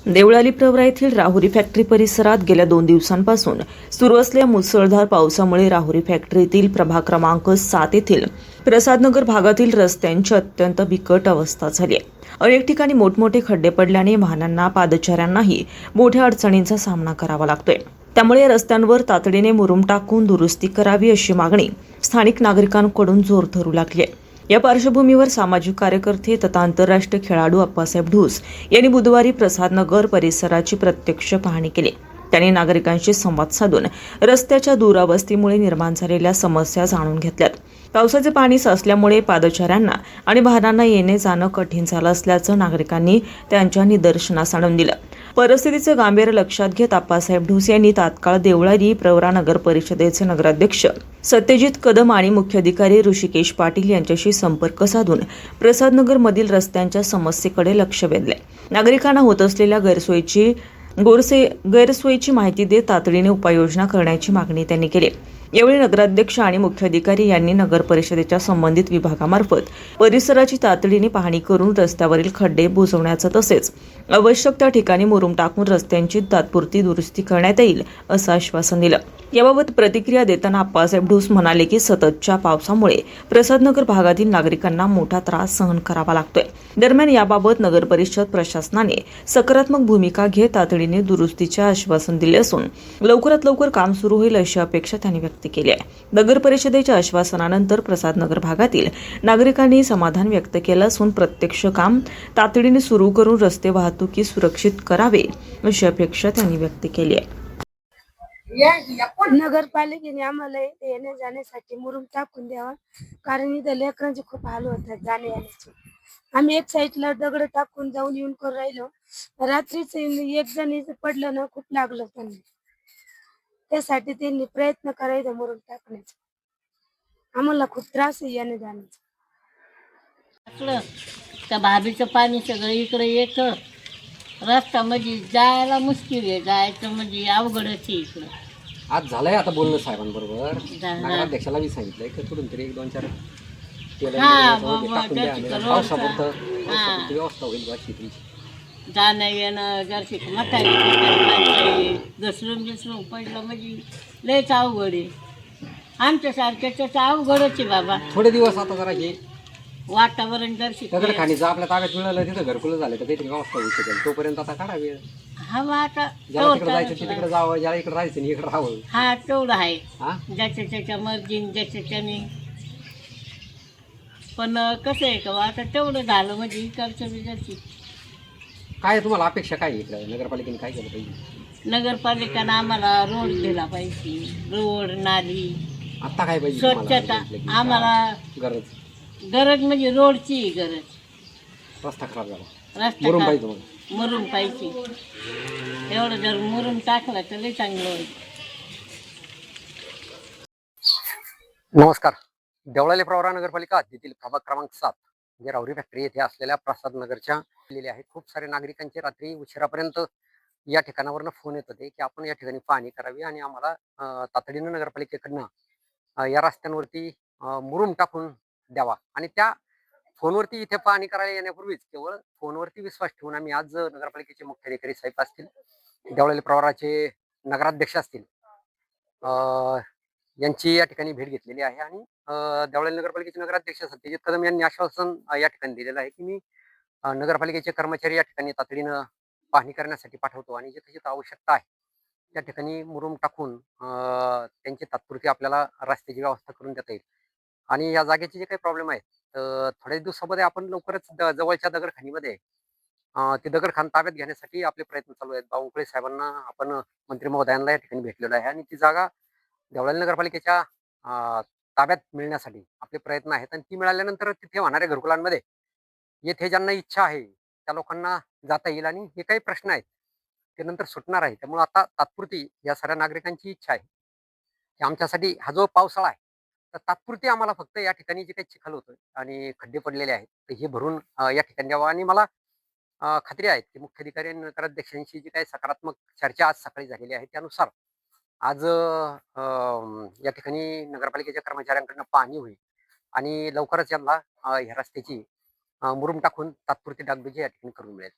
देवळाली प्रवरा येथील राहुरी फॅक्टरी परिसरात गेल्या 2 दिवसांपासून सुरू असलेल्या मुसळधार पावसामुळे राहुरी फॅक्टरीतील प्रभाग क्रमांक 7 येथील प्रसादनगर भागातील रस्त्यांची अत्यंत बिकट अवस्था झाली आहे. अनेक ठिकाणी मोठमोठे खड्डे पडल्याने वाहनांना, पादचाऱ्यांनाही मोठ्या अडचणींचा सामना करावा लागतोय. त्यामुळे या रस्त्यांवर तातडीने मुरुम टाकून दुरुस्ती करावी अशी मागणी स्थानिक नागरिकांकडून जोर धरू लागली आहे. या पार्श्वभूमीवर सामाजिक कार्यकर्ते तथा आंतरराष्ट्रीय खेळाडू अप्पासाहेब ढूस यांनी बुधवारी प्रसादनगर परिसराची प्रत्यक्ष पाहणी केली. त्यांनी नागरिकांशी संवाद साधून रस्त्याच्या दुरावस्थेमुळे निर्माण झालेल्या समस्या जाणून घेतल्यात. पावसाचे पाणी साचल्यामुळे पादचाऱ्यांना आणि वाहनांना येणे जाणं कठीण झालं असल्याचं नागरिकांनी त्यांच्या निदर्शनास आणून दिलं. परिस्थितीचं गांभीर्य लक्षात घेत अप्पासाहेब ढूस यांनी तात्काळ देवळाली प्रवरा नगर परिषदेचे नगराध्यक्ष सत्यजित कदम आणि मुख्याधिकारी ऋषिकेश पाटील यांच्याशी संपर्क साधून प्रसादनगरमधील रस्त्यांच्या समस्येकडे लक्ष वेधले. नागरिकांना होत असलेल्या गैरसोयीची माहिती देत तातडीने उपाययोजना करण्याची मागणी त्यांनी केली. यावेळी नगराध्यक्ष आणि मुख्याधिकारी यांनी नगर परिषदेच्या संबंधित विभागामार्फत परिसराची तातडीने पाहणी करून रस्त्यावरील खड्डे बुजवण्याचं तसेच आवश्यक त्या ठिकाणी मुरुम टाकून रस्त्यांची तात्पुरती दुरुस्ती करण्यात येईल असं आश्वासन दिलं. याबाबत प्रतिक्रिया देताना अप्पासाहेब ढूस म्हणाले की सततच्या पावसामुळे प्रसादनगर भागातील नागरिकांना मोठा त्रास सहन करावा लागतोय. दरम्यान याबाबत नगर परिषद प्रशासनाने सकारात्मक भूमिका घेत तातडीने दुरुस्तीचे आश्वासन दिले असून लवकरात लवकर काम सुरू होईल अशी अपेक्षा त्यांनी व्यक्त केली आहे. नगर परिषदेच्या आश्वासनानंतर प्रसादनगर भागातील नागरिकांनी समाधान व्यक्त केलं असून प्रत्यक्ष काम तातडीने सुरू करून रस्ते वाहतुकी सुरक्षित करावे अशी अपेक्षा त्यांनी व्यक्त केली आहे. नगरपालिकेने आम्हाला येण्या जाण्यासाठी मुरुम टाकून द्यावा, कारण इथं लेकरांचे खूप हाल होतात जाण्या येण्याचे. आम्ही एक साईडला दगड टाकून जाऊन येऊन करून राहिलो. रात्रीच एक जण इथं पडलं ना, खूप लागलं त्यांना. त्यासाठी त्यांनी प्रयत्न करायचा मुरुम टाकण्याचा. आम्हाला खूप त्रास आहे येण्या जाण्याचा. त्या भाभीचं पाणी सगळं इकडे येतं. रस्ता म्हणजे जायला मुश्किल आहे, जायचं म्हणजे अवघडच आहे इकडं. आज झालंय आता बोलणं साहेबांबरोबर. नगराध्यक्षाला बी सांगितलंय की कुठून तरी 1-2-4 व्यवस्था होईल तुमची. जाणं येणं जरशी म्हातारी घसरून पडलं म्हणजे लयच अवघड आहे. आमच्यासारख्याच अवघडच आहे बाबा. थोडे दिवस आता जरा हे वातावरण जरशी खाणीचं आपल्या ताब्यात मिळालं, तिथं घरकुलं झालं तर काहीतरी व्यवस्था होऊ शकेल. तोपर्यंत आता काढा वेळ. हवा आता ज्याला तिकडे जायचं तिकडे जावं, ज्याला इकडे राहायचं इकडे राहावं. हा तेवढं आहे. हा, ज्याच्या त्याच्या मर्जीन ज्याच्याने. पण कसं आहे का आता तेवढं झालं म्हणजे इकडचं जरशी. काय तुम्हाला अपेक्षा काय आहे इकडे? नगरपालिकेने काय केलं पाहिजे? नगरपालिकेनं आम्हाला रोड दिला पाहिजे. रोड, नाली, आता काय पाहिजे स्वच्छता. आम्हाला गरज म्हणजे रोडची गरज. रस्ता खराब झाला, रस्ता मुरुम पाहिजे तुम्हाला. मुरुम पाहिजे. एवढं जर मुरुम टाकला तर लय चांगलं होईल. नमस्कार. देवळाली प्रवरा नगरपालिका हद्दीतील प्रभाग क्रमांक 7 म्हणजे राहुरी फॅक्टरी येथे असलेल्या प्रसादनगरच्या आहेत. खूप सारे नागरिकांचे रात्री उशिरापर्यंत या ठिकाणावरनं फोन येत होते की आपण या ठिकाणी पाहणी करावी आणि आम्हाला तातडीनं नगरपालिकेकडनं या रस्त्यांवरती मुरुम टाकून द्यावा. आणि त्या फोनवरती इथे पाहणी करायला येण्यापूर्वीच केवळ फोनवरती विश्वास ठेवून आम्ही आज नगरपालिकेचे मुख्याधिकारी साहेब असतील, देवळाली प्रवराचे नगराध्यक्ष असतील, यांची या ठिकाणी भेट घेतलेली आहे. आणि देवळाली नगरपालिकेचे नगराध्यक्ष सत्यजित कदम यांनी आश्वासन या ठिकाणी दिलेलं आहे की मी नगरपालिकेचे कर्मचारी या ठिकाणी तातडीनं पाहणी करण्यासाठी पाठवतो आणि जिथे जिथे आवश्यकता आहे त्या ठिकाणी मुरुम टाकून त्यांची तात्पुरती आपल्याला रस्त्याची व्यवस्था करून देता येईल. आणि या जागेचे जे काही प्रॉब्लेम आहेत थोड्या दिवसामध्ये आपण लवकरच जवळच्या दगडखानीमध्ये ते दगडखान ताब्यात घेण्यासाठी आपले प्रयत्न चालू आहेत. बावनकुळे साहेबांना आपण मंत्री महोदयांना या ठिकाणी भेटलेलो आहे आणि ती जागा देवळाली नगरपालिकेच्या ताब्यात मिळण्यासाठी आपले प्रयत्न आहेत. आणि ती मिळाल्यानंतर तिथे होणाऱ्या घरकुलांमध्ये येथे ज्यांना इच्छा आहे त्या लोकांना जाता येईल आणि हे काही प्रश्न आहेत ते नंतर सुटणार आहे. त्यामुळे आता तात्पुरती या साऱ्या नागरिकांची इच्छा आहे की आमच्यासाठी हा जो पावसाळा आहे तर तात्पुरती आम्हाला फक्त या ठिकाणी जे काही चिखल होतं आणि खड्डे पडलेले आहेत तर हे भरून या ठिकाणी द्यावं. आणि मला खात्री आहे की मुख्याधिकारी आणि नगराध्यक्षांशी जी काही सकारात्मक चर्चा आज सकाळी झालेली आहे त्यानुसार आज या ठिकाणी नगरपालिकेच्या कर्मचाऱ्यांकडून पाहणी होईल आणि लवकरच यांना ह्या रस्त्याची मुरुम टाकून तात्पुरती डागडुजी या ठिकाणी करून मिळेल.